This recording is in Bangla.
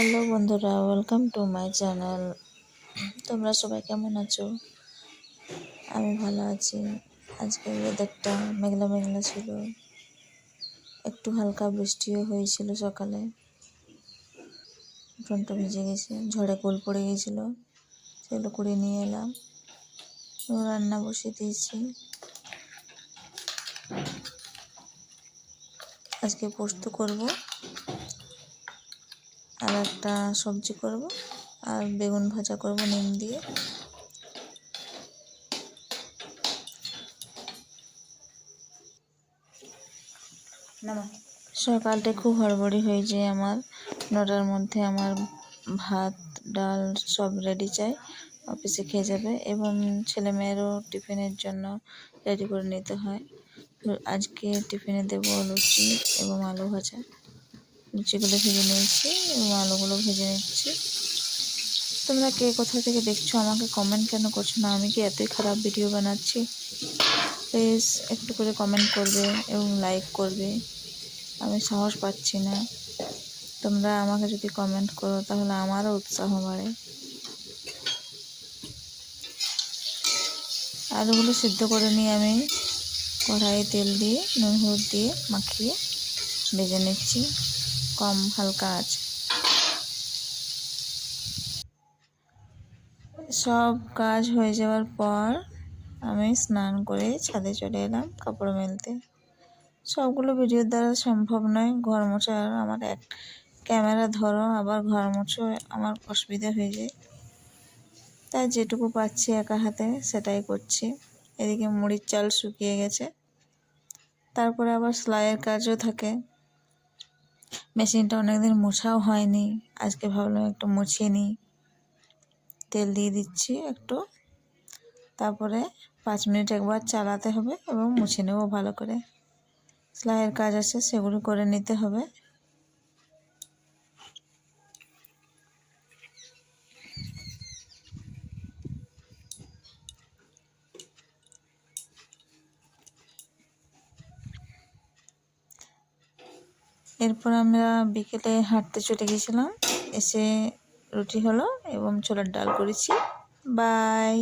হ্যালো বন্ধুরা, ওয়েলকাম টু মাই চ্যানেল। তোমরা সবাই কেমন আছো? আমি ভালো আছি। আজকের ওয়েদারটা মেঘলা মেঘলা ছিল, একটু হালকা বৃষ্টিও হয়েছিল সকালে। উঠোনটা ভিজে গেছে, ঝড়ে কুল পড়ে গেছিলো, সেগুলো কুড়িয়ে নিয়ে এলাম। রান্না বসিয়ে দিয়েছি। আজকে পোস্ত করব, আর একটা সবজি করব, আর বেগুন ভাজা করব নিম দিয়ে। সকালটা খুব হড়বড়ি হয়ে যায় আমার। 9টার মধ্যে আমার ভাত ডাল সব রেডি চাই, অফিসে খেয়ে যাবে, এবং ছেলেমেয়েরও টিফিনের জন্য রেডি করে নিতে হয়। আজকে টিফিনে দেবো লুচি এবং আলু ভাজা। লুচিগুলো ভেজে নিয়েছি এবং আলুগুলো ভেজে নিচ্ছি। তোমরা কে কোথা থেকে দেখছো আমাকে কমেন্ট কেন করছো না? আমি কি এতই খারাপ ভিডিও বানাচ্ছি? প্লিজ একটু করে কমেন্ট করবে এবং লাইক করবে। আমি সাহস পাচ্ছি না। তোমরা আমাকে যদি কমেন্ট করো তাহলে আমারও উৎসাহ বাড়ে। আলুগুলো সিদ্ধ করে নিয়ে আমি কড়াইয়ে তেল দিয়ে নুন হলুদ দিয়ে মাখিয়ে ভেজে নিচ্ছি কম হালকা আছে। সব কাজ হয়ে যাওয়ার পর আমি স্নান করে ছাদে চলে এলাম কাপড় মেলতে। সবগুলো ভিডিওর দ্বারা সম্ভব নয়। ঘর মোছা আমার এক ক্যামেরা ধরো, আবার ঘর মুছো আমার অসুবিধা হয়ে যায়, তাই যেটুকু পাচ্ছি একা হাতে সেটাই করছি। এদিকে মুড়ির চাল শুকিয়ে গেছে, তারপরে আবার সেলাইয়ের কাজও থাকে। মেশিনটা অনেকদিন মোছাও হয়নি, আজকে ভাবলাম একটু মুছিয়ে নিই। তেল দিয়ে দিচ্ছি একটু, তারপরে 5 মিনিট একবার চালাতে হবে এবং মুছে নেব ভালো করে। সেলাইয়ের কাজ আছে, সেগুলো করে নিতে হবে। এরপর আমরা বিকেলে হাঁটতে চলে গেছিলাম, এসে রুটি হলো এবং ছোলার ডাল করেছি। বাই।